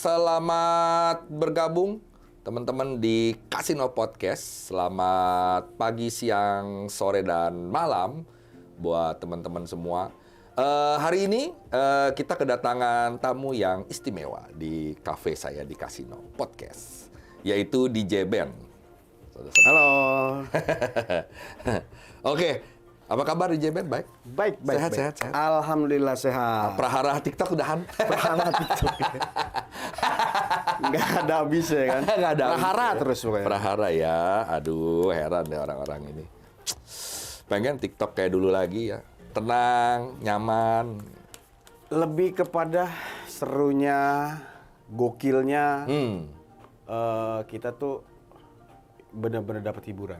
Selamat bergabung teman-teman di Kasino Podcast. Selamat pagi, siang, sore, dan malam buat teman-teman semua. Hari ini kita kedatangan tamu yang istimewa di cafe saya di Kasino Podcast, yaitu DJ Ben. Halo. Oke, apa kabar DJ Ben? Baik? Baik. Sehat. Alhamdulillah sehat. Prahara TikTok udahan? Prahara TikTok. Nggak ada habisnya kan? Nggak ada Prahara habisnya. terus pokoknya. Prahara ya. Aduh, heran deh orang-orang ini. Pengen TikTok kayak dulu lagi ya. Tenang, nyaman. Lebih kepada serunya, gokilnya. Kita tuh benar-benar dapat hiburan.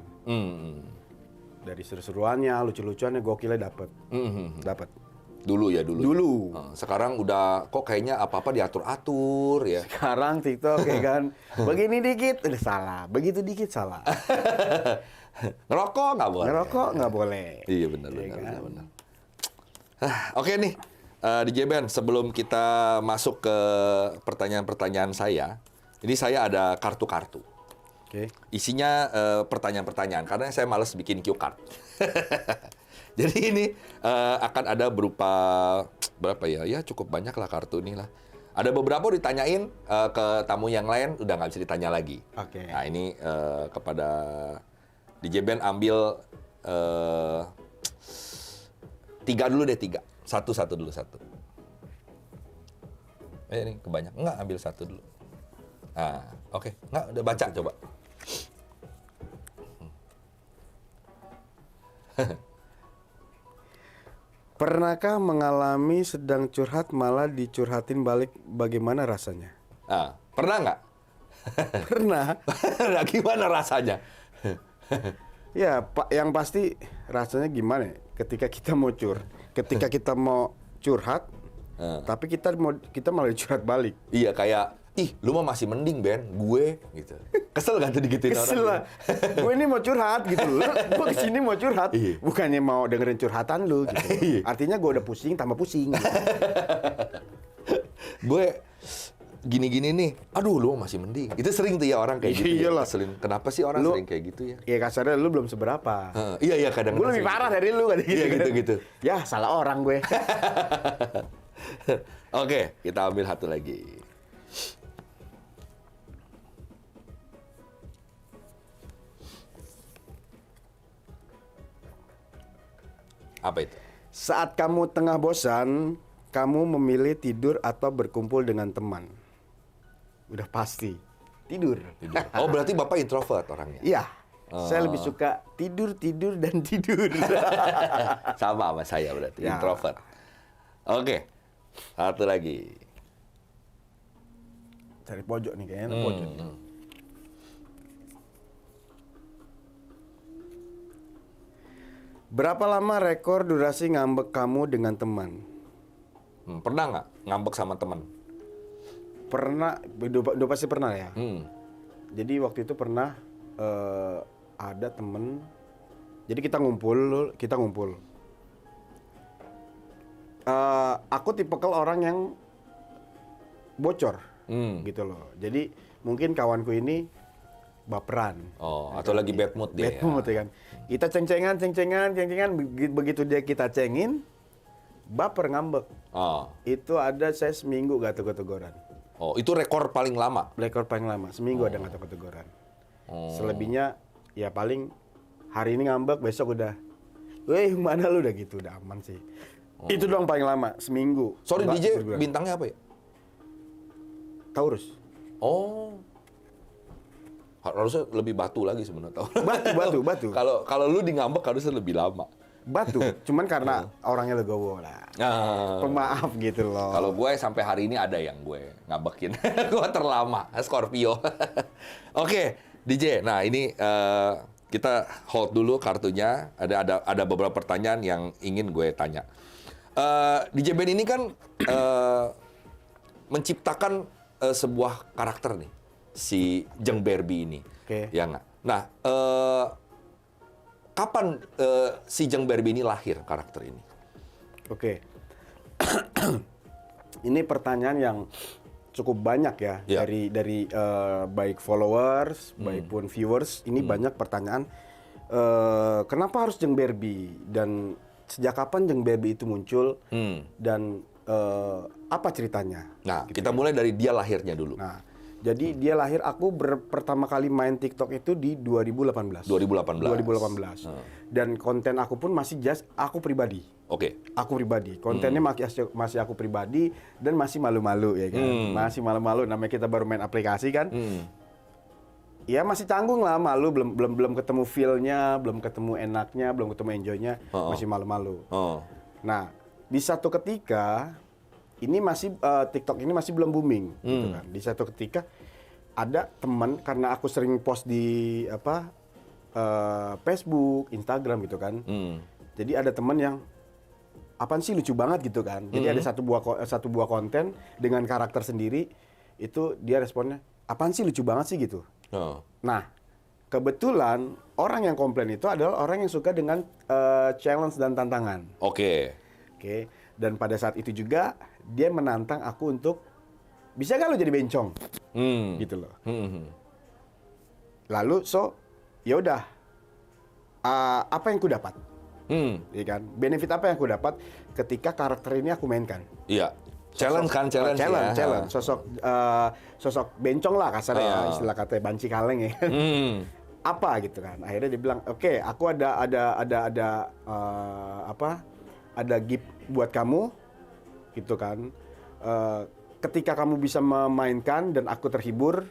Dari seru-seruannya, lucu-lucuannya, gokilnya dapat. Dapat. Dulu ya. Dulu. Sekarang udah kok kayaknya apa-apa diatur-atur ya. Sekarang TikTok ya kan, begini dikit udah salah, begitu dikit salah. Ngerokok nggak boleh. Ngerokok nggak boleh. Iya benar. Oke nih, DJ Ben, sebelum kita masuk ke pertanyaan-pertanyaan saya, ini saya ada kartu-kartu. Oke. Isinya pertanyaan-pertanyaan, karena saya males bikin cue card. Jadi ini akan ada berupa berapa ya? Ya cukup banyak lah kartu ini lah. Ada beberapa ditanyain ke tamu yang lain, udah nggak bisa ditanya lagi. Oke. Nah ini kepada DJ Ben ambil 3 dulu deh, 3. Satu dulu. Ini kebanyakan. Enggak, ambil 1 dulu. Nah, oke. Enggak, udah baca coba. Pernahkah mengalami sedang curhat malah dicurhatin balik, bagaimana rasanya? Nah, pernah nggak? Pernah. Nah, gimana rasanya? Ya, Pak, yang pasti rasanya gimana ya? Ketika kita mau curhat, tapi kita malah dicurhat balik. Iya, kayak, ih, lu mah masih mending, Ben, gue, gitu. Kesel gak tuh digituin orang? Kesel lah. Gue ini mau curhat gitu. Gue kesini mau curhat, Iya. bukannya mau dengerin curhatan lu gitu. Iya. Artinya gue udah pusing, tambah pusing. Gitu. Gue gini-gini nih, aduh lu mah masih mending. Itu sering tuh ya orang kayak gitu. Iyalah. Keselin. Kenapa sih orang sering kayak gitu ya? Ya kasarnya lu belum seberapa. Iya, kadang Gue lebih parah dari lu kan gitu. Iya, kan. gitu. Ya, salah orang gue. Oke, kita ambil satu lagi. Apa itu? Saat kamu tengah bosan, kamu memilih tidur atau berkumpul dengan teman? Udah pasti tidur. Oh, berarti Bapak introvert orangnya? Iya. Saya lebih suka tidur dan tidur. Sama saya berarti, Ya. introvert. Oke, satu lagi. Cari pojok nih kayaknya, pojok. Berapa lama rekor durasi ngambek kamu dengan teman? Pernah nggak ngambek sama teman? Pernah, udah pasti pernah ya. Jadi waktu itu pernah ada temen. Jadi kita ngumpul. Aku tipikal orang yang bocor, gitu loh. Jadi mungkin kawanku ini baperan. Oh, atau lagi bad mood dia. Bad mood ya kan. Kita ceng-cengan, begitu dia kita cengin, baper ngambek. Oh. Itu ada saya seminggu gak tegur-teguran. Oh, itu rekor paling lama. Rekor paling lama, seminggu ada gak tegur-teguran. Selebihnya ya paling hari ini ngambek, besok udah, weh mana lu, udah gitu, udah aman sih. Itu doang paling lama, seminggu. Sorry Nggak DJ, tegur-teguran. bintangnya apa ya? Taurus. Oh. Harusnya lebih batu lagi sebenarnya. Batu. Kalau lu di ngambek harusnya lebih lama. Batu, cuman karena orangnya legowo lah. Pemaaf gitu loh. Kalau gue sampai hari ini ada yang gue ngabekin. Gue terlama, Scorpio. Oke, DJ. Nah ini kita hold dulu kartunya. Ada beberapa pertanyaan yang ingin gue tanya. DJ Ben ini kan menciptakan sebuah karakter nih, si Jeng Barbie ini. Oke. Ya nggak? Nah, kapan si Jeng Barbie ini lahir karakter ini? Oke. Ini pertanyaan yang cukup banyak ya, Iya. dari baik followers, baik pun viewers, ini banyak pertanyaan kenapa harus Jeng Berbi dan sejak kapan Jeng Berbi itu muncul dan apa ceritanya? Nah, kita mulai dari dia lahirnya dulu. Nah, jadi dia lahir, aku pertama kali main TikTok itu di 2018. 2018. Dan konten aku pun masih just aku pribadi. Oke. Aku pribadi. Kontennya masih aku pribadi dan masih malu-malu ya kan. Masih malu-malu, namanya kita baru main aplikasi kan. Ya masih canggung lah, malu, belum ketemu feel-nya, belum ketemu enaknya, belum ketemu enjoy-nya, masih malu-malu. Nah, di satu ketika ini masih TikTok ini masih belum booming gitu kan. Di satu ketika ada teman, karena aku sering post di Facebook, Instagram gitu kan. Jadi ada teman yang apaan sih lucu banget gitu kan. Jadi ada satu buah konten dengan karakter sendiri, itu dia responnya apaan sih lucu banget sih gitu. Nah, kebetulan orang yang komplain itu adalah orang yang suka dengan challenge dan tantangan. Oke. Dan pada saat itu juga dia menantang aku untuk bisa nggak lo jadi bencong, gitu loh. Lalu ya udah, apa yang ku dapat? Ya kan? Benefit apa yang ku dapat ketika karakter ini aku mainkan? Iya. Challenge ya. Challenge. Sosok bencong lah kasarnya ya, istilah katanya banci kaleng ya. Apa gitu kan? Akhirnya dia bilang, oke, aku ada gift buat kamu, gitu kan. Ketika kamu bisa memainkan dan aku terhibur,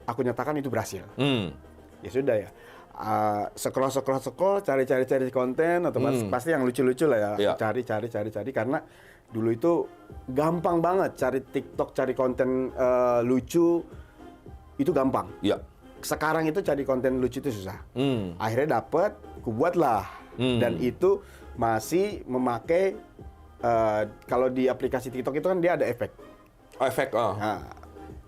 aku nyatakan itu berhasil. Ya sudah ya. Scroll, cari konten, otomatis pasti yang lucu-lucu lah ya. Cari karena dulu itu gampang banget cari TikTok, cari konten lucu itu gampang. Iya. Sekarang itu cari konten lucu itu susah. Akhirnya dapet, ku buatlah. Dan itu masih memakai kalau di aplikasi TikTok itu kan dia ada efek. Efek. Nah,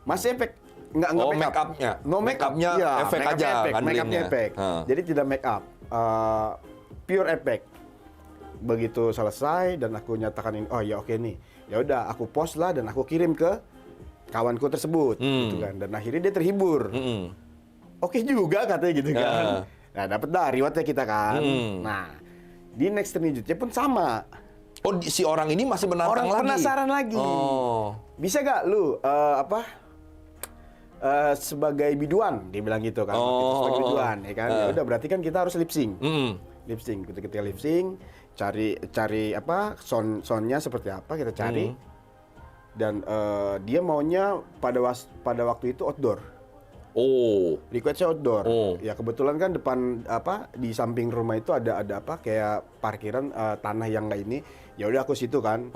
masih efek. Nggak make up-nya. No make up-nya efek aja. Make up-nya efek. Jadi tidak make up. Pure efek. Begitu selesai dan aku nyatakan ini, oh ya oke nih. Ya udah aku post lah dan aku kirim ke kawanku tersebut gitu kan. Dan akhirnya dia terhibur. Oke juga katanya gitu kan. Nah, dapat dah rewardnya kita kan. Nah, di next selanjutnya pun sama. Oh, si orang ini masih menantang lagi. Orang penasaran lagi. Bisa gak lu sebagai biduan, dia bilang gitu kan. Sebagai biduan, ya kan. Ya udah berarti kan kita harus lip sync. Lip sync, ketika lip sync, cari soundnya seperti apa kita cari. Dan dia maunya pada waktu itu outdoor. Requestnya outdoor. Ya kebetulan kan depan di samping rumah itu ada kayak parkiran tanah yang nggak ini. Ya udah aku situ kan.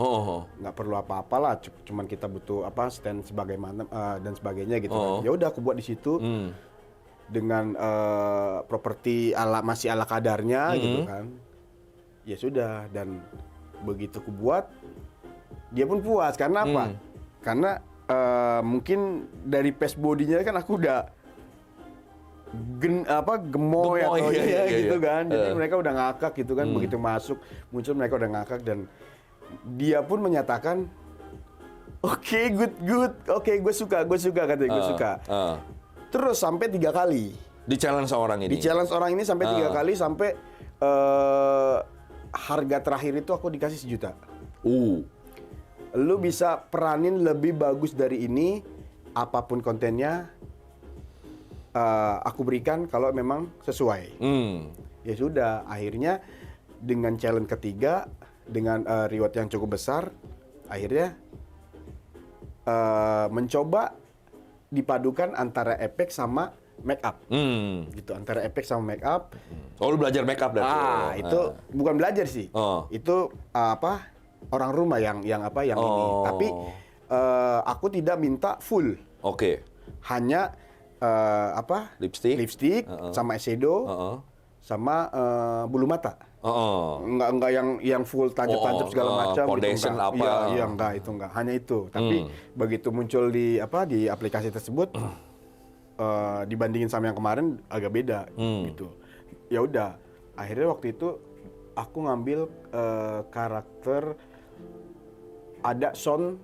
Nggak perlu apa-apa lah. Cuman kita butuh stand sebagaimana dan sebagainya gitu kan. Ya udah aku buat di situ dengan properti masih ala kadarnya gitu kan. Ya sudah, dan begitu aku buat dia pun puas karena apa? Karena mungkin dari face body-nya kan aku udah gemoy atau gitu kan. Jadi mereka udah ngakak gitu kan. Begitu muncul mereka udah ngakak dan dia pun menyatakan oke, good. Oke, gue suka katanya, gue suka. Terus sampai 3 kali. Di challenge orang ini. Di challenge orang ini sampai 3 kali sampai harga terakhir itu aku dikasih 1 juta. Lu bisa peranin lebih bagus dari ini, apapun kontennya, aku berikan kalau memang sesuai. Ya sudah, akhirnya dengan challenge ketiga, dengan reward yang cukup besar, akhirnya mencoba dipadukan antara efek sama make up. Gitu, antara efek sama make up. Lu belajar make up dari itu bukan belajar sih. Itu orang rumah yang ini. Tapi aku tidak minta full. Hanya lipstick sama eyeshadow sama bulu mata. Enggak yang full tancap-tancap segala macam. Foundation gitu, apa? Iya, enggak. Hanya itu. Tapi begitu muncul di aplikasi tersebut, dibandingin sama yang kemarin agak beda gitu. Ya udah, akhirnya waktu itu aku ngambil karakter ada sound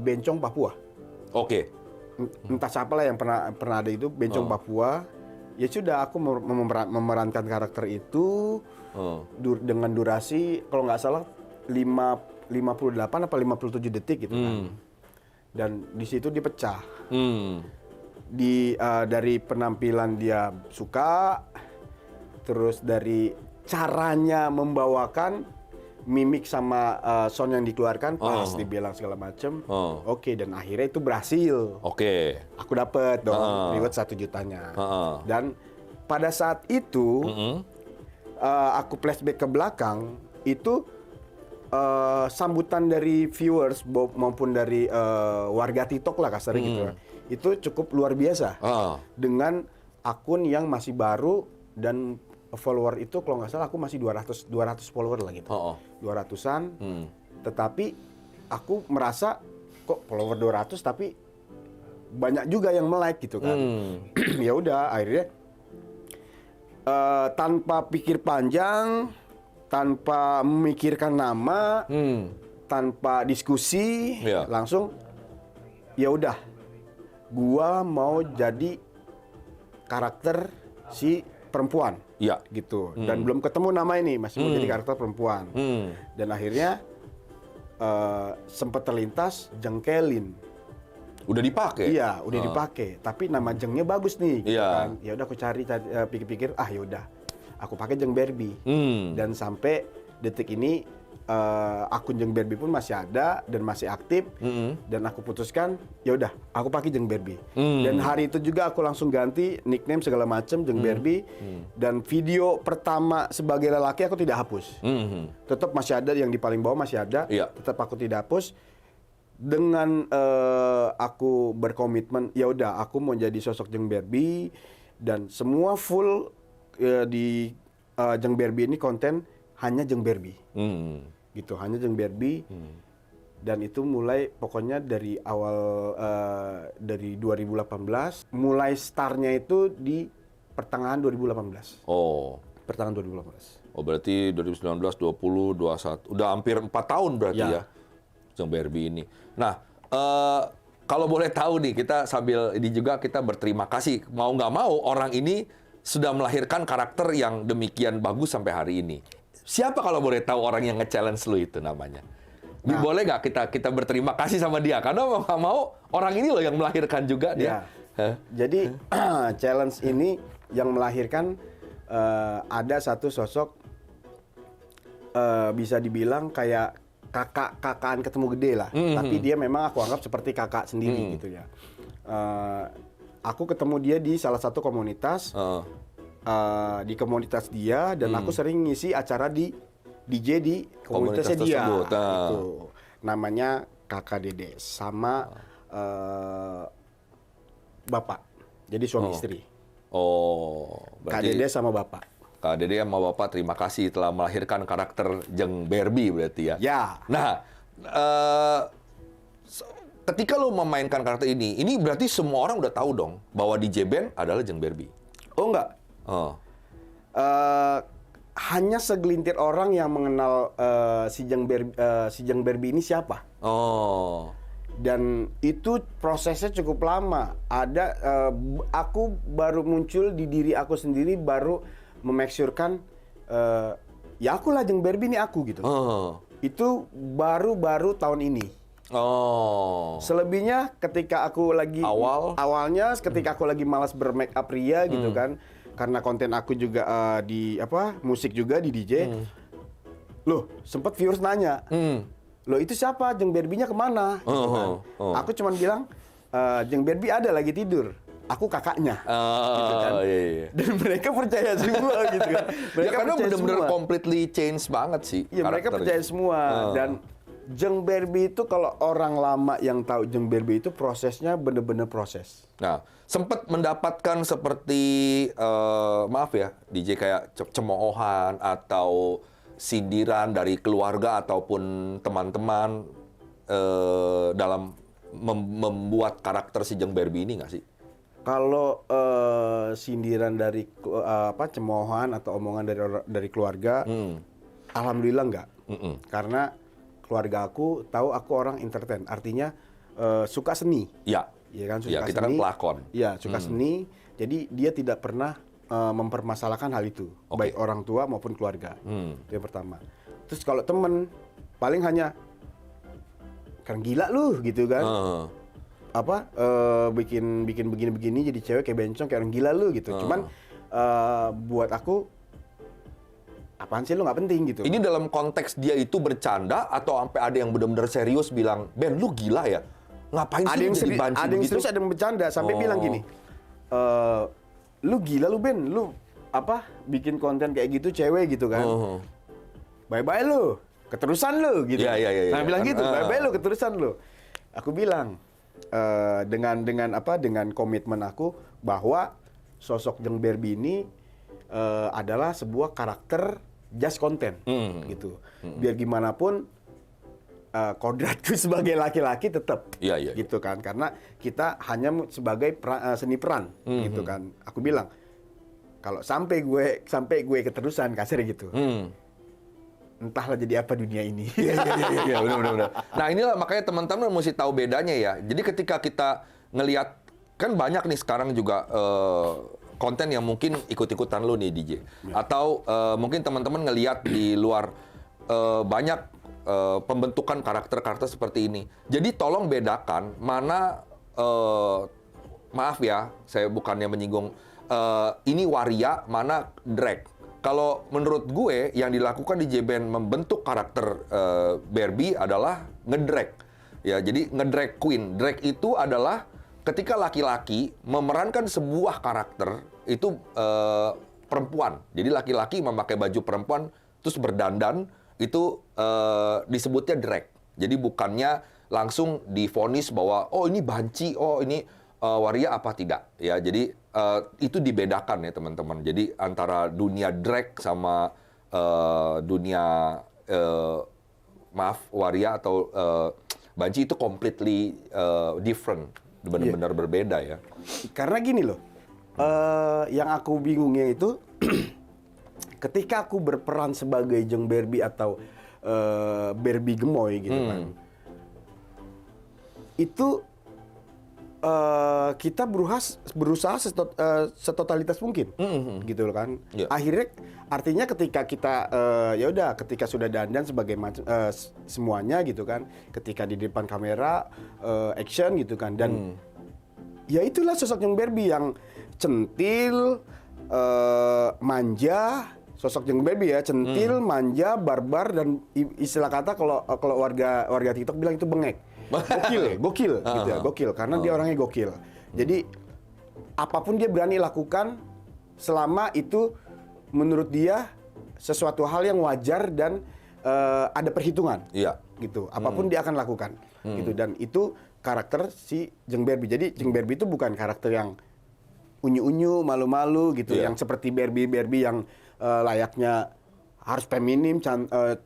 Bencong Papua. Oke. Entah siapa lah yang pernah ada itu Bencong Papua. Ya sudah, aku memerankan karakter itu dengan durasi kalau nggak salah 58 apa 57 detik gitu kan. Dan di situ dipecah. Dari penampilan dia suka, terus dari caranya membawakan, mimik sama sound yang dikeluarkan pas dibilang segala macem. Oke, dan akhirnya itu berhasil. Oke. Aku dapat dong reward 1 jutanya. Dan pada saat itu aku flashback ke belakang, itu sambutan dari viewers maupun dari warga TikTok lah kasarnya gitu. Itu cukup luar biasa. Dengan akun yang masih baru dan follower itu kalau nggak salah aku masih 200 follower lah gitu. 200-an. Tetapi aku merasa kok follower 200 tapi banyak juga yang like gitu kan. Ya udah akhirnya tanpa pikir panjang, tanpa memikirkan nama, tanpa diskusi, langsung ya udah, gua mau jadi karakter si perempuan, gitu. Dan belum ketemu nama ini, masih mau jadi karakter perempuan. Dan akhirnya sempat terlintas Jengkelin. Udah dipakai? Iya, udah dipakai. Tapi nama Jengnya bagus nih, gitu kan. Ya udah aku cari pikir-pikir, ya udah, aku pakai Jeng Barbie. Dan sampai detik ini akun Jeng Barbie pun masih ada dan masih aktif. Dan aku putuskan, ya udah, aku pakai Jeng Barbie. Dan hari itu juga aku langsung ganti nickname segala macam Jeng Barbie. Dan video pertama sebagai lelaki aku tidak hapus. Tetap masih ada yang di paling bawah masih ada. Tetap aku tidak hapus. Dengan aku berkomitmen, ya udah, aku mau jadi sosok Jeng Barbie dan semua full di Jeng Barbie ini konten hanya Jeng Barbie. Gitu, hanya Jeng Barbie. Dan itu mulai pokoknya dari awal dari 2018, mulai startnya itu di pertengahan 2018. Pertengahan 2018. Berarti 2019, 20, 21, udah hampir 4 tahun berarti ya Jeng Barbie ini. Nah, kalau boleh tahu nih, kita sambil ini juga kita berterima kasih, mau nggak mau orang ini sudah melahirkan karakter yang demikian bagus sampai hari ini. Siapa kalau boleh tahu orang yang nge-challenge lu itu namanya? Boleh nggak kita berterima kasih sama dia? Karena mau nggak mau orang ini loh yang melahirkan juga dia. Jadi challenge ini yang melahirkan ada satu sosok bisa dibilang kayak kakaan ketemu gede lah. Tapi dia memang aku anggap seperti kakak sendiri gitu ya. Aku ketemu dia di salah satu komunitas. Di komunitas dia dan aku sering ngisi acara di DJ di komunitasnya dia. Itu namanya Kakak Dede sama Bapak. Jadi suami istri. Kak Dede sama Bapak. Kak Dede sama Bapak terima kasih telah melahirkan karakter Jeng Barbie berarti ya. Nah, ketika lo memainkan karakter ini berarti semua orang udah tahu dong bahwa DJ Ben adalah Jeng Barbie. Enggak. Hanya segelintir orang yang mengenal si Jeng Barbie ini siapa. Dan itu prosesnya cukup lama. Aku baru muncul di diri aku sendiri, baru memeksurkan ya akulah Jeng Barbie ini aku gitu. Itu baru tahun ini. Selebihnya ketika aku lagi awalnya ketika aku lagi malas bermake up ria gitu kan, karena konten aku juga di musik juga di DJ. Loh, sempat viewers nanya. Loh, itu siapa? Jeng Barbie-nya kemana? Gitu kan. Aku cuman bilang Jeng Barbie ada lagi tidur. Aku kakaknya, gitu kan. Dan mereka percaya semua gitu kan. Mereka karena benar-benar completely change banget sih. Iya, mereka percaya semua. Dan Jeng Barbie itu kalau orang lama yang tahu Jeng Barbie itu prosesnya bener-bener proses. Nah, sempat mendapatkan seperti maaf ya, DJ kayak cemoohan atau sindiran dari keluarga ataupun teman-teman dalam membuat karakter si Jeng Barbie ini nggak sih? Kalau sindiran dari cemoohan atau omongan dari keluarga, alhamdulillah enggak. Karena keluarga aku tahu aku orang entertain, artinya suka seni. Ya. Iya kan, suka Ya, kita kan seni. pelakon. Iya, suka seni. Jadi dia tidak pernah mempermasalahkan hal itu, baik orang tua maupun keluarga. Itu yang pertama. Terus kalau temen paling hanya kan gila lu gitu kan. Bikin begini-begini jadi cewek kayak bencong kayak orang gila lu gitu. Cuman buat aku apaan sih lu, nggak penting gitu. Ini dalam konteks dia itu bercanda atau sampai ada yang benar-benar serius bilang, Ben lu gila ya? Ngapain sih lu jadi banci ada yang begitu? serius, ada yang bercanda sampai bilang gini, lu gila lu Ben, lu bikin konten kayak gitu cewek gitu kan. Bye-bye lu, keterusan lu gitu. Iya. Nah bilang gitu, bye-bye lu, keterusan lu. Aku bilang dengan komitmen aku bahwa sosok Jeng Berbi ini adalah sebuah karakter just content gitu. Biar gimana pun kodratku sebagai laki-laki tetap gitu kan, karena kita hanya sebagai seni peran gitu kan. Aku bilang kalau sampai gue keterusan kasar gitu, entahlah jadi apa dunia ini. Iya, benar. Nah, inilah makanya teman-teman mesti tahu bedanya ya. Jadi ketika kita ngelihat, kan banyak nih sekarang juga konten yang mungkin ikut-ikutan lu nih DJ. Atau mungkin teman-teman ngelihat di luar banyak pembentukan karakter-karakter seperti ini. Jadi tolong bedakan mana, maaf ya, saya bukannya menyinggung, ini waria, mana drag. Kalau menurut gue yang dilakukan di JBN membentuk karakter Berbi adalah ngedrag. Ya, jadi ngedrag queen. Drag itu adalah ketika laki-laki memerankan sebuah karakter itu perempuan. Jadi laki-laki memakai baju perempuan terus berdandan itu disebutnya drag. Jadi bukannya langsung divonis bahwa oh ini banci, oh ini waria apa tidak. Ya, jadi itu dibedakan ya teman-teman. Jadi antara dunia drag sama dunia waria atau banci itu completely different, benar-benar berbeda ya. Karena gini loh, yang aku bingungnya itu ketika aku berperan sebagai Jeng Berbi atau Berbi Gemoy gitu kan, itu kita berusaha setotalitas mungkin, gitu loh kan. Yeah. Akhirnya artinya ketika kita ya udah ketika sudah dandan sebagai semuanya gitu kan, ketika di depan kamera action gitu kan, dan ya itulah sosok Jeng Berbi yang centil, manja. Sosok Jeng Berbi ya, centil, manja, barbar, dan istilah kata kalau warga TikTok bilang itu bengek. Gokil gitu ya, gokil karena dia orangnya gokil. Jadi apapun dia berani lakukan selama itu menurut dia sesuatu hal yang wajar dan ada perhitungan. Iya. Gitu. Apapun dia akan lakukan. Gitu, dan itu karakter si Jeng Berbi. Jadi Jeng Berbi itu bukan karakter yang unyu-unyu, malu-malu gitu, yang seperti Berbi yang layaknya harus feminim,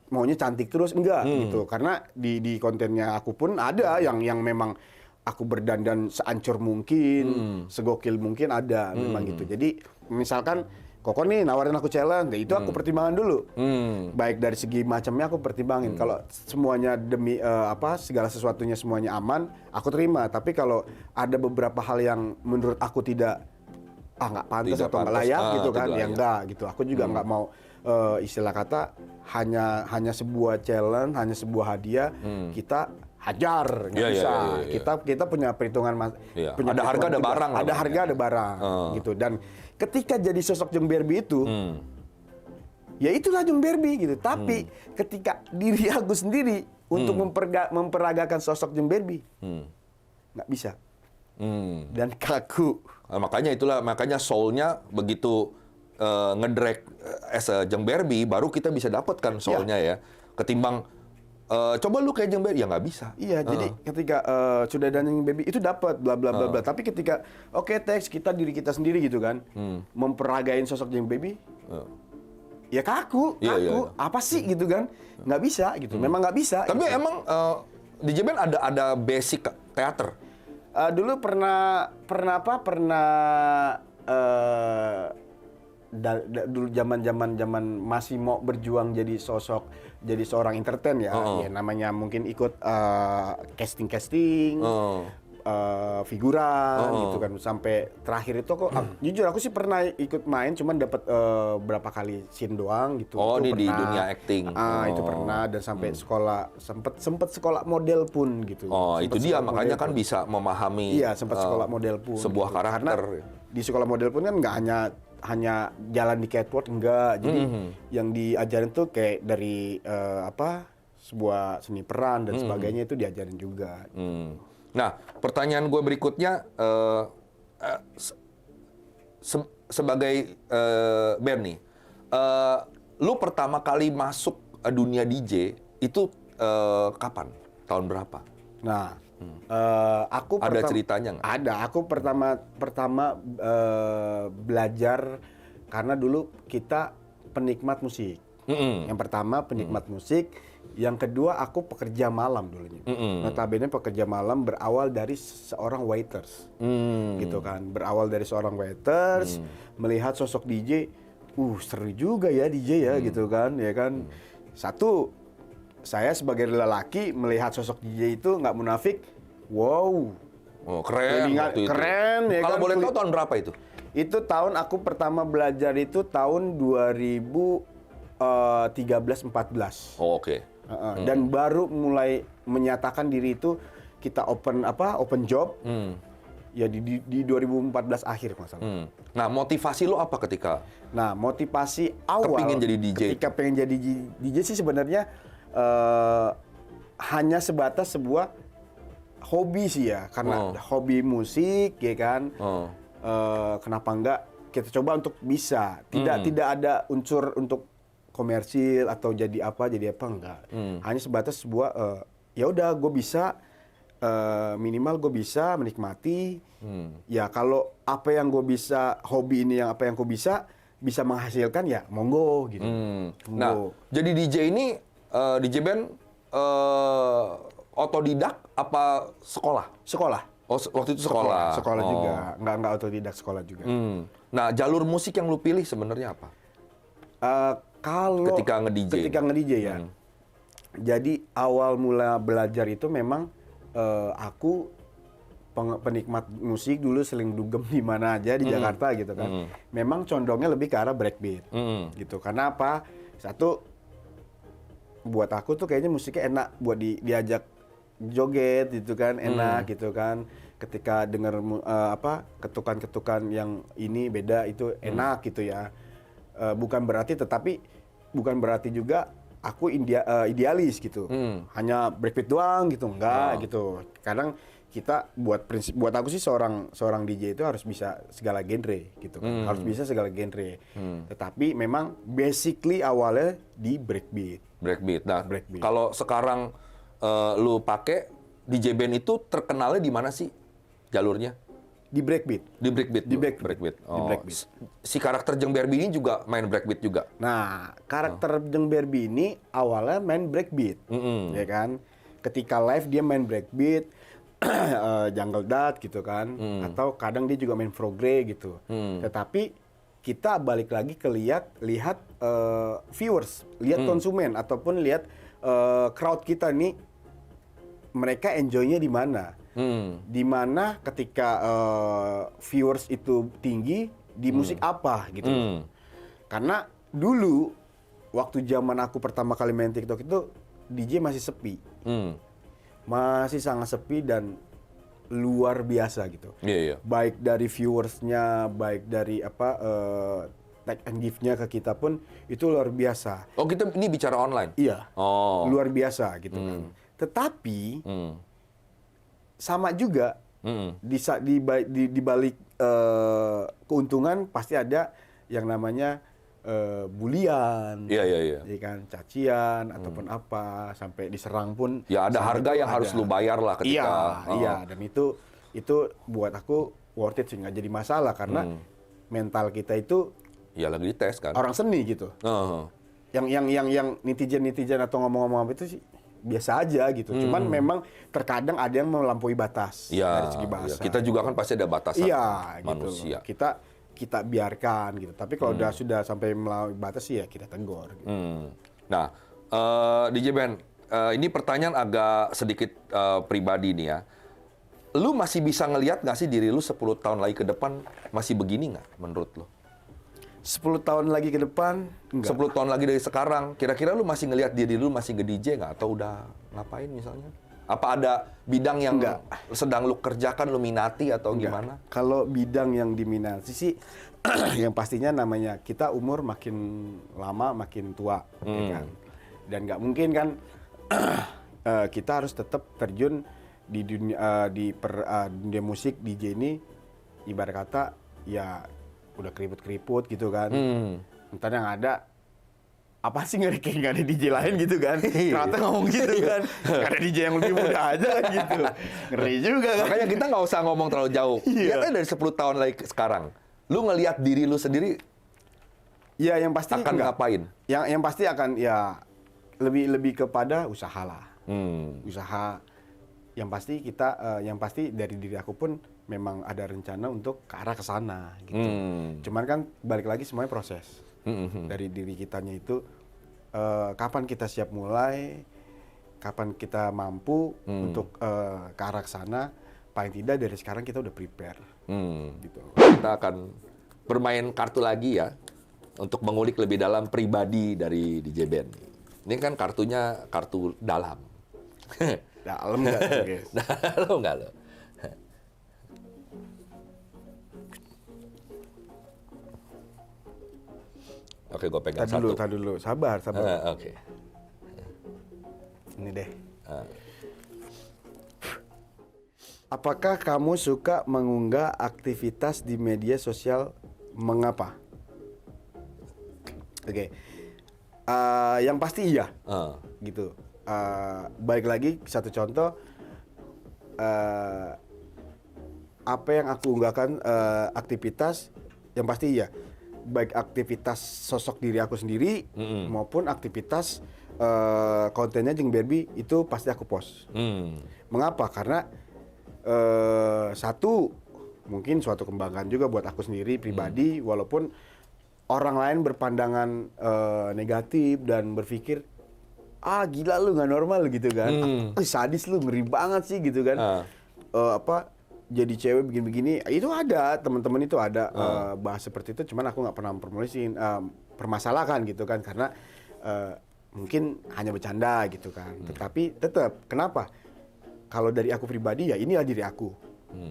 maunya cantik terus, enggak gitu. Karena di kontennya aku pun ada yang memang aku berdandan seancur mungkin, segokil mungkin ada memang gitu. Jadi misalkan Koko nih nawarin aku challenge, ya itu aku pertimbangkan dulu. Baik dari segi macamnya aku pertimbangin. Kalau semuanya demi segala sesuatunya semuanya aman, aku terima. Tapi kalau ada beberapa hal yang menurut aku nggak pantas atau nggak layak gitu kan, ya enggak gitu. Aku juga nggak mau istilah kata hanya sebuah challenge, hanya sebuah hadiah kita hajar, nggak bisa. Kita punya perhitungan punya ada harga ada barang, ada harga ada barang gitu. Dan ketika jadi sosok Jeng Berbi itu ya itulah Jeng Berbi gitu. Tapi ketika diri aku sendiri untuk memperagakan sosok Jeng Berbi nggak bisa dan kaku. Makanya soul-nya begitu ngedrag as a Jeng Berbi, baru kita bisa dapatkan soul-nya ya. Ketimbang coba lu kayak Jeng Berbi, ya nggak bisa. Iya, jadi ketika sudah dan Jeng Berbi itu dapat bla bla bla bla. Tapi ketika teks kita diri kita sendiri gitu kan, memperagain sosok Jeng Berbi, ya kaku. Iya. Apa sih gitu kan? Nggak bisa gitu. Memang nggak bisa. Tapi gitu. emang di JBN ada basic teater. Dulu pernah dulu zaman masih mau berjuang jadi seorang entertain ya, ya namanya mungkin ikut casting figuran gitu kan, sampai terakhir itu jujur aku sih pernah ikut main, cuman dapat berapa kali scene doang gitu. Oh, itu ini di pernah. dunia acting. Itu pernah, dan sampai sekolah sempet sekolah model pun gitu. Oh, Sempet itu dia sekolah makanya model kan pun. bisa memahami. Iya, sempat sekolah model pun. Sebuah gitu. karakter. Karena di sekolah model pun kan nggak hanya jalan di catwalk, enggak. Jadi yang diajarin tuh kayak dari sebuah seni peran dan sebagainya itu diajarin juga. Nah, pertanyaan gue berikutnya, sebagai Bernie, lu pertama kali masuk dunia DJ itu kapan? Tahun berapa? Nah, aku Ada ceritanya nggak? Ada. Aku pertama belajar karena dulu kita penikmat musik. Yang pertama penikmat musik, yang kedua aku pekerja malam dulunya. Notabene pekerja malam berawal dari seorang waiters, gitu kan. Berawal dari seorang waiters, melihat sosok DJ, seru juga ya DJ ya, gitu kan, ya kan. Satu, saya sebagai lelaki melihat sosok DJ itu nggak munafik, wow. Oh, keren waktu itu. Keren ya kan. Kalau boleh tahu tahun berapa itu? Itu tahun aku pertama belajar itu tahun 2013-14. Oh, oke. Dan baru mulai menyatakan diri itu kita open job. Ya di 2014 akhir masalah. Nah, motivasi lo apa ketika? Nah, motivasi awal Kepingin jadi DJ. Ketika pengen jadi DJ sih sebenarnya hanya sebatas sebuah hobi sih ya, karena hobi musik ya kan. Kenapa enggak kita coba untuk bisa. Tidak ada unsur untuk komersil atau jadi apa enggak. Hanya sebatas sebuah ya udah gue bisa, minimal gue bisa menikmati. Ya kalau apa yang gue bisa, hobi ini yang apa yang gue bisa menghasilkan, ya monggo gitu. Nah, jadi DJ ini DJ band otodidak apa sekolah? Sekolah. Oh, waktu itu sekolah. Sekolah juga. Nggak otodidak, sekolah juga. Nah, jalur musik yang lu pilih sebenarnya apa? Kalau Ketika nge-DJ ya. Jadi awal mula belajar itu memang aku penikmat musik dulu, sering dugem di mana aja di Jakarta gitu kan. Memang condongnya lebih ke arah breakbeat. Gitu. Karena apa? Satu, buat aku tuh kayaknya musiknya enak buat diajak joget gitu kan, enak gitu kan. Ketika dengar ketukan-ketukan yang ini beda, itu enak gitu ya. Bukan berarti juga aku idealis gitu. Hanya breakbeat doang gitu, enggak gitu. Kadang kita buat aku sih seorang DJ itu harus bisa segala genre gitu kan. Harus bisa segala genre. Tetapi memang basically awalnya di breakbeat. Nah, kalau sekarang lu pakai DJ band itu terkenalnya di mana sih jalurnya? Di breakbeat. Di breakbeat. Oh. Di breakbeat. Si karakter Jeng Berbi ini juga main breakbeat juga. Nah, karakter Jeng Berbi ini awalnya main breakbeat, ya kan? Ketika live dia main breakbeat, jungle dad gitu kan, atau kadang dia juga main frogre gitu. Tetapi kita balik lagi ke lihat viewers, lihat konsumen ataupun lihat crowd kita nih, mereka enjoy-nya di mana. Di mana ketika viewers itu tinggi di musik apa gitu. Karena dulu waktu zaman aku pertama kali main TikTok itu DJ masih sepi. Masih sangat sepi dan luar biasa gitu. Baik dari viewersnya, baik dari take and give-nya ke kita pun itu luar biasa. Oh, kita ini bicara online? Iya. Oh. Luar biasa gitu kan. Tetapi sama juga di balik keuntungan pasti ada yang namanya bulian, Iya. ya kan, cacian ataupun apa, sampai diserang pun. Ya ada harga yang harus lu bayar lah ketika. Iya, dan itu buat aku worth it sih, nggak jadi masalah karena mental kita itu ya lagi dites kan. orang seni gitu. Yang netizen atau ngomong-ngomong apa itu sih biasa aja gitu. Cuman memang terkadang ada yang melampaui batas dari segi bahasa. Kita juga kan pasti ada batasan manusia. gitu. Kita kita biarkan gitu. Tapi kalau sudah sampai melampaui batas sih ya kita tegur. Gitu. Nah, DJ Ben, ini pertanyaan agak sedikit pribadi nih ya. Lu masih bisa ngelihat nggak sih diri lu 10 tahun lagi ke depan masih begini nggak menurut lu? 10 tahun lagi ke depan, enggak. 10 tahun lagi dari sekarang, kira-kira lu masih ngelihat diri lu masih nge-DJ nggak? Atau udah ngapain misalnya? Apa ada bidang yang sedang lu kerjakan, lu minati atau gimana? Kalau bidang yang diminati sih, yang pastinya namanya kita umur makin lama makin tua, ya kan? Dan nggak mungkin kan kita harus tetap terjun di dunia dunia musik DJ ini, ibarat kata ya udah keriput-keriput gitu kan. Ntar yang ada apa sih nggak ada DJ lain gitu kan? Ternyata ngomong gitu kan, nggak ada DJ yang lebih muda aja kan gitu. Ngeri juga kan. Makanya kita nggak usah ngomong terlalu jauh. Lihat aja dari 10 tahun lagi sekarang. Lu ngelihat diri lu sendiri ya yang pasti akan ngapain? Yang pasti akan ya lebih kepada usaha lah. Usaha yang pasti yang pasti dari diri aku pun memang ada rencana untuk ke arah ke sana gitu. Cuman kan balik lagi semuanya proses. Dari diri kitanya itu kapan kita siap mulai, kapan kita mampu untuk ke arah sana, paling tidak dari sekarang kita udah prepare. Gitu. Kita akan bermain kartu lagi ya untuk mengulik lebih dalam pribadi dari DJ Ben. Ini kan kartunya kartu dalam. Dalam nggak tuh, guys? Dalam nggak lo? Oke, gue pegang satu. Tar dulu. Sabar. Oke. Ini deh. Apakah kamu suka mengunggah aktivitas di media sosial? Mengapa? Oke. Yang pasti iya. Gitu. Balik lagi satu contoh. Apa yang aku unggahkan aktivitas, yang pasti iya. Baik aktivitas sosok diri aku sendiri maupun aktivitas kontennya Jeng Berbi itu pasti aku post. Mengapa? Karena satu mungkin suatu kebanggaan juga buat aku sendiri pribadi, walaupun orang lain berpandangan negatif dan berpikir gila lu nggak normal gitu kan, sadis lu, ngeri banget sih gitu kan, jadi cewek begini-begini, itu ada teman-teman itu ada bahas seperti itu, cuman aku nggak pernah permasalahkan gitu kan, karena mungkin hanya bercanda gitu kan. Tetapi tetap, kenapa? Kalau dari aku pribadi ya inilah diri aku.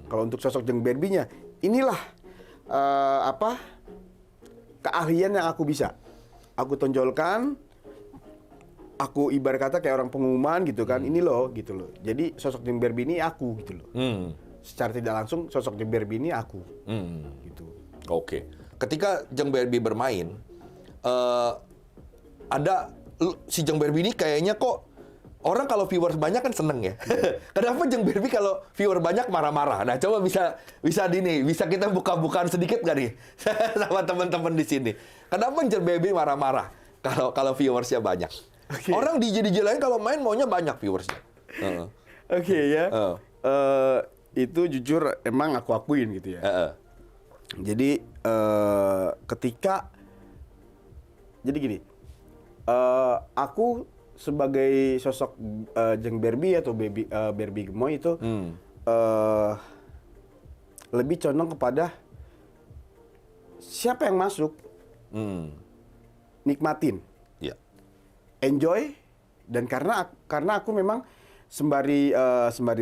Kalau untuk sosok Jeng Berbinya, inilah keahlian yang aku bisa. Aku tonjolkan, aku ibarat kata kayak orang pengumuman gitu kan, ini loh gitu loh. Jadi sosok Jeng Berbi ini aku gitu loh. Secara tidak langsung sosok Jeng Berbi ini aku. Gitu. Oke. Ketika Jeng Berbi bermain, ada si Jeng Berbi ini kayaknya kok orang kalau viewers banyak kan seneng ya. Kenapa Jeng Berbi kalau viewer banyak marah-marah? Nah, coba bisa kita buka-bukaan sedikit gak nih sama teman-teman di sini. Kenapa Jeng Berbi marah-marah kalau viewersnya banyak? Okay. Orang DJ lain kalau main maunya banyak viewersnya. Oke ya. Itu jujur emang aku akuin gitu ya. Jadi jadi gini, aku sebagai sosok Jeng Berbi atau Berbi Gemoy itu lebih condong kepada siapa yang masuk, nikmatin, enjoy, dan karena aku memang sembari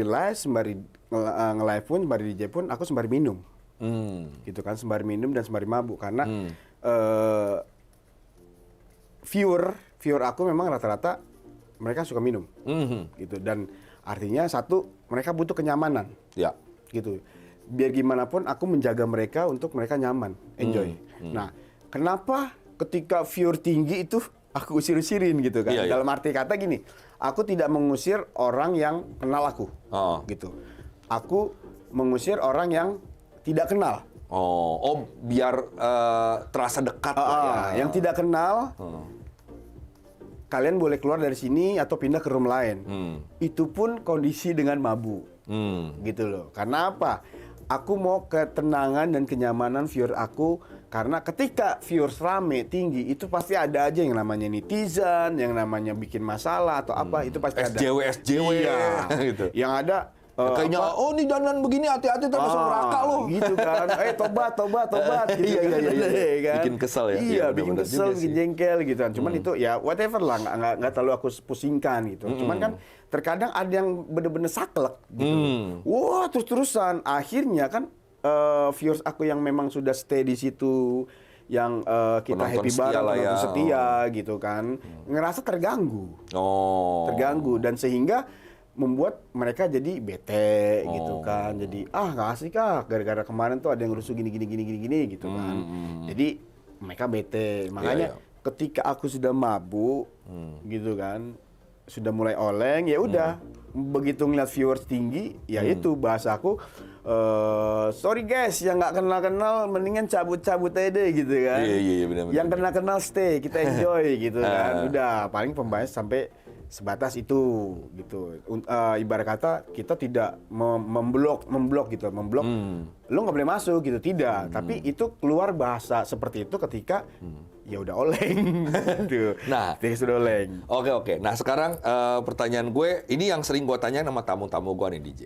live, sembari nge-live pun, sembari DJ pun, aku sembari minum, gitu kan, sembari minum dan sembari mabuk karena viewer aku memang rata-rata mereka suka minum, gitu, dan artinya satu mereka butuh kenyamanan, gitu. Biar gimana pun aku menjaga mereka untuk mereka nyaman, enjoy. Nah, kenapa ketika viewer tinggi itu aku usir-usirin gitu kan? Dalam arti kata gini, aku tidak mengusir orang yang kenal aku, gitu. Aku mengusir orang yang tidak kenal. Biar terasa dekat. Yang tidak kenal. Kalian boleh keluar dari sini atau pindah ke room lain. Itu pun kondisi dengan mabuk. Gitu loh. Karena apa? aku mau ketenangan dan kenyamanan viewer aku, karena ketika viewers rame tinggi itu pasti ada aja yang namanya netizen, yang namanya bikin masalah atau apa, itu pasti ada. SJW Iya. gitu. Yang ada Kayaknya oh ini dandan begini hati-hati terus neraka lo. gitu kan. Tobat gitu. Iya, kan. Kan. Bikin kesel ya. Iya, bikin bener-bener kesel, juga bikin sih. jengkel gitu kan. Cuman itu ya whatever lah, nggak terlalu aku pusingkan gitu. Cuman kan terkadang ada yang bener-bener saklek gitu. Wah, terus-terusan akhirnya kan viewers aku yang memang sudah stay di situ, yang kita Penonton happy setia bareng, lah ya. penonton setia gitu kan, ngerasa terganggu. Oh. Terganggu, dan sehingga membuat mereka jadi bete gitu kan. Jadi nggak asik gara-gara kemarin tuh ada yang rusuh gini gitu kan. Jadi mereka bete. Makanya ketika aku sudah mabuk gitu kan, sudah mulai oleng, ya udah begitu ngeliat viewers tinggi, ya itu bahasa aku, sorry guys, yang nggak kenal mendingan cabut aja deh gitu kan. Iya, benar-benar. Yang kenal stay, kita enjoy gitu kan. Udah paling pembahasan sampai sebatas itu gitu. Ibarat kata kita tidak memblok gitu, lo nggak boleh masuk gitu, tidak. Tapi itu keluar bahasa seperti itu ketika ya udah oleng gitu. Nah, ketika sudah oleng. Oke. Nah sekarang pertanyaan gue, ini yang sering gue tanya sama tamu-tamu gue nih DJ.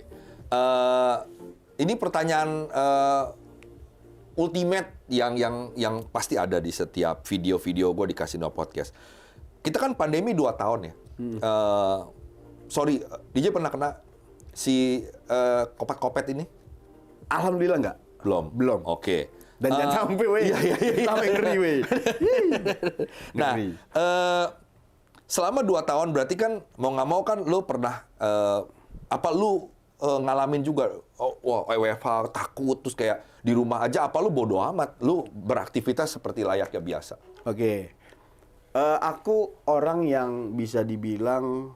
Ini pertanyaan ultimate yang pasti ada di setiap video-video gue di Casino Podcast. Kita kan pandemi 2 tahun ya. Sorry, DJ pernah kena si kopet-kopet ini? Alhamdulillah nggak. Belum. Oke. Dan jangan sampai weh. Iya. Sampai ngeri weh. Nah, selama 2 tahun berarti kan mau nggak mau kan lu pernah lu ngalamin juga WFH takut terus kayak di rumah aja, apa lu bodo amat, lu beraktivitas seperti layaknya biasa. Oke. Aku orang yang bisa dibilang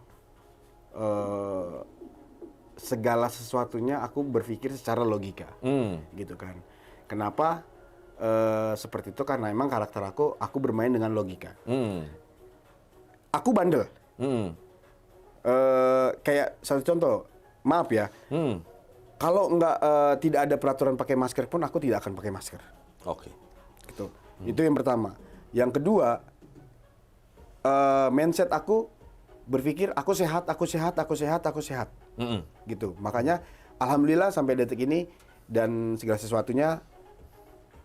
segala sesuatunya aku berpikir secara logika, gitu kan. Kenapa seperti itu? Karena emang karakter aku bermain dengan logika. Aku bandel. Kayak satu contoh, maaf ya, kalau tidak ada peraturan pakai masker pun aku tidak akan pakai masker. Oke. Gitu. Itu yang pertama. Yang kedua, mindset aku berpikir aku sehat. Gitu. Makanya alhamdulillah sampai detik ini dan segala sesuatunya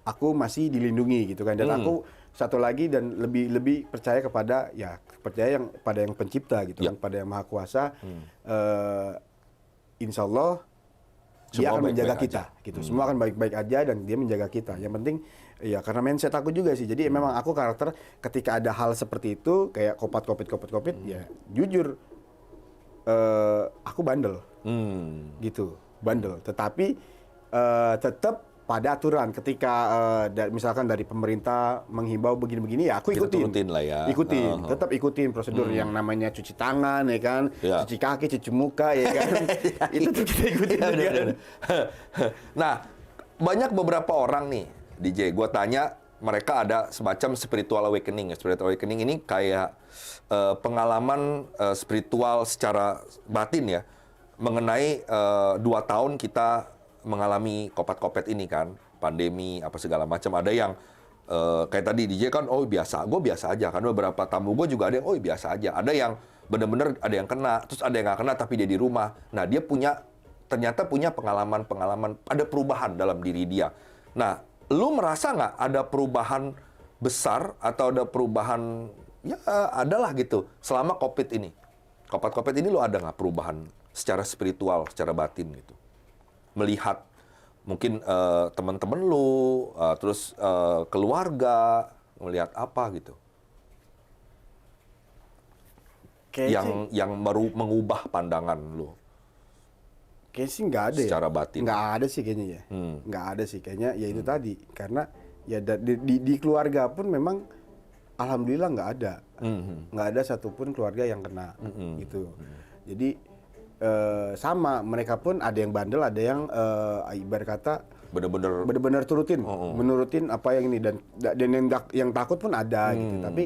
aku masih dilindungi gitu kan. Dan aku satu lagi dan lebih percaya kepada pada yang pencipta gitu kan, pada yang maha kuasa. Insya Allah dia Semua akan menjaga baik-baik kita gitu. Semua akan baik-baik aja dan dia menjaga kita. Yang penting ya karena mindset aku juga sih. Jadi memang aku karakter ketika ada hal seperti itu kayak kopit ya jujur aku bandel. Gitu, bandel. Tetapi tetap pada aturan. Ketika misalkan dari pemerintah menghimbau begini-begini ya aku Kita ikutin. turutin lah ya. Tetap ikutin prosedur yang namanya cuci tangan ya kan, cuci kaki, cuci muka ya kan. Itu tuh kita ikutin. Kan? Nah, banyak beberapa orang nih, DJ, gue tanya, mereka ada semacam spiritual awakening. Spiritual awakening ini kayak pengalaman spiritual secara batin ya, mengenai 2 tahun kita mengalami kopet-kopet ini kan, pandemi apa segala macam. Ada yang kayak tadi DJ kan, biasa, gue biasa aja. Kan beberapa tamu gue juga ada yang, biasa aja. Ada yang bener-bener ada yang kena, terus ada yang nggak kena tapi dia di rumah. Nah dia ternyata punya pengalaman, ada perubahan dalam diri dia. Nah, lu merasa nggak ada perubahan besar atau ada perubahan, ya adalah gitu, selama COVID ini? COVID ini lu ada nggak perubahan secara spiritual, secara batin gitu? Melihat mungkin teman-teman lu, terus keluarga, melihat apa gitu? Yang mengubah pandangan lu? Kayaknya sih nggak ada secara batin. Nggak ada sih kayaknya ya. Nggak ada sih kayaknya ya itu tadi. Karena ya di keluarga pun memang alhamdulillah nggak ada. Nggak ada satupun keluarga yang kena gitu. Jadi sama, mereka pun ada yang bandel, ada yang ibarat kata benar-benar turutin, menurutin apa yang ini, dan yang takut pun ada gitu. Tapi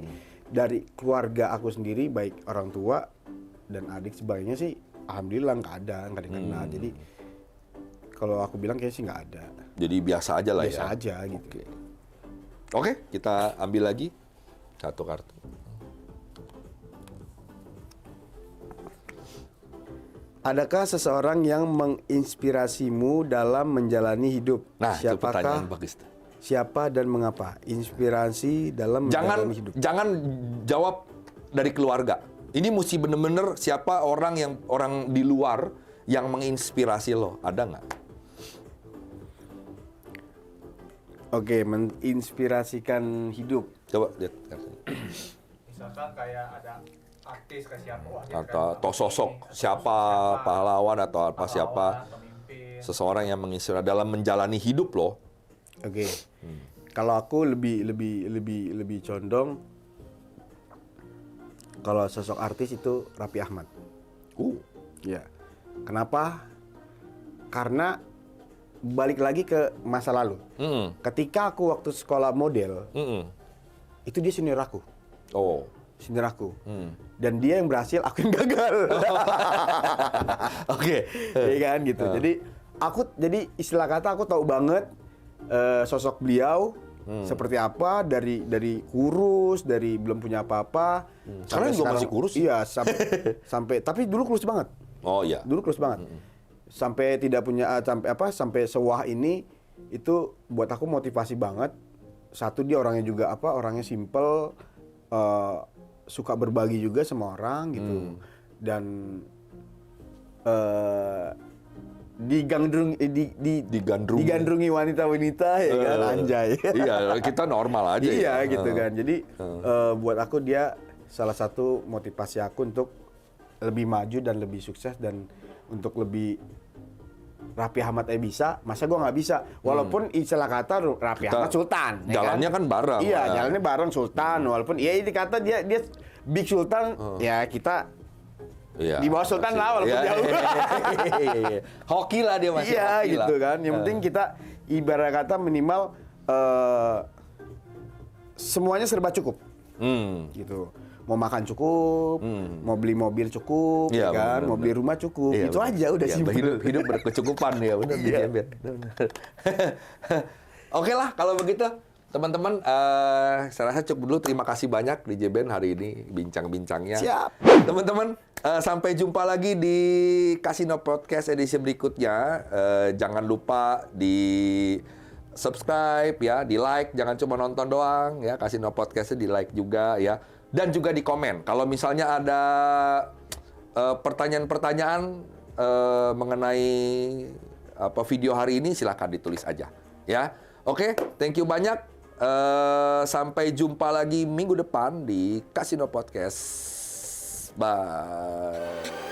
dari keluarga aku sendiri, baik orang tua dan adik sebagainya sih alhamdulillah nggak ada yang kena. Jadi kalau aku bilang kayaknya sih nggak ada. Jadi biasa aja lah Biasa ya. aja gitu. Oke, kita ambil lagi satu kartu. Adakah seseorang yang menginspirasimu dalam menjalani hidup? Nah, itu pertanyaan bagus. Siapa dan mengapa? Inspirasi dalam menjalani hidup. Jangan jawab dari keluarga. Ini mesti bener-bener siapa orang di luar yang menginspirasi lo. Ada nggak? Oke, menginspirasikan hidup. Coba lihat kartunya. Misalkan kayak ada artis kayak siapa, wah, dia Atau keren sosok banget nih. siapa, pahlawan atau apa Pahlawan, siapa. pemimpin. Seseorang yang menginspirasi dalam menjalani hidup lo. Oke. Kalau aku lebih condong kalau sosok artis itu Raffi Ahmad. Ya. Kenapa? Karena balik lagi ke masa lalu. Ketika aku waktu sekolah model, itu dia senior aku. Oh. Senior aku. Dan dia yang berhasil, aku yang gagal. Oke. Iya kan gitu. Jadi istilah kata aku tahu banget sosok beliau seperti apa dari kurus, dari belum punya apa-apa. Sekarang juga masih kurus? Iya, sampai tapi dulu kurus banget. Oh iya. Dulu kurus banget. Sampai tidak punya sampai sewah ini itu buat aku motivasi banget. Satu dia orangnya juga orangnya simple, suka berbagi juga sama orang gitu. Dan digandrungi wanita-wanita ya kan, anjay. Iya, kita normal aja. Iya ya. gitu kan. Jadi buat aku dia salah satu motivasi aku untuk lebih maju dan lebih sukses dan untuk lebih Raffi Ahmad bisa, masa gue nggak bisa? Walaupun istilah kata Raffi Ahmad Sultan. Jalannya kan bareng. Iya, ya. jalannya bareng Sultan. Walaupun ya ini kata dia Big Sultan, ya kita Iya. di bawah Sultan lah walaupun Iya, jauh. iya. Hoki lah dia masih. Iya hoki gitu lah. kan. Yang penting kita ibarat kata minimal semuanya serba cukup. Gitu. Mau makan cukup, mau beli mobil cukup, Iya, ya kan? bener, Mau beli rumah cukup. Iya, Itu bener. aja udah Iya, simpel. hidup berkecukupan ya, udah Iya. Oke lah kalau begitu. Teman-teman, saya rasa cukup dulu. Terima kasih banyak di JBN hari ini bincang-bincangnya. Siap. Teman-teman, sampai jumpa lagi di Casino Podcast edisi berikutnya. Jangan lupa di subscribe ya, di like, jangan cuma nonton doang ya. Casino Podcastnya di like juga ya. Dan juga di komen. Kalau misalnya ada pertanyaan-pertanyaan mengenai video hari ini, silakan ditulis aja ya. Oke, thank you banyak. Sampai jumpa lagi minggu depan di Casino Podcast. Bye.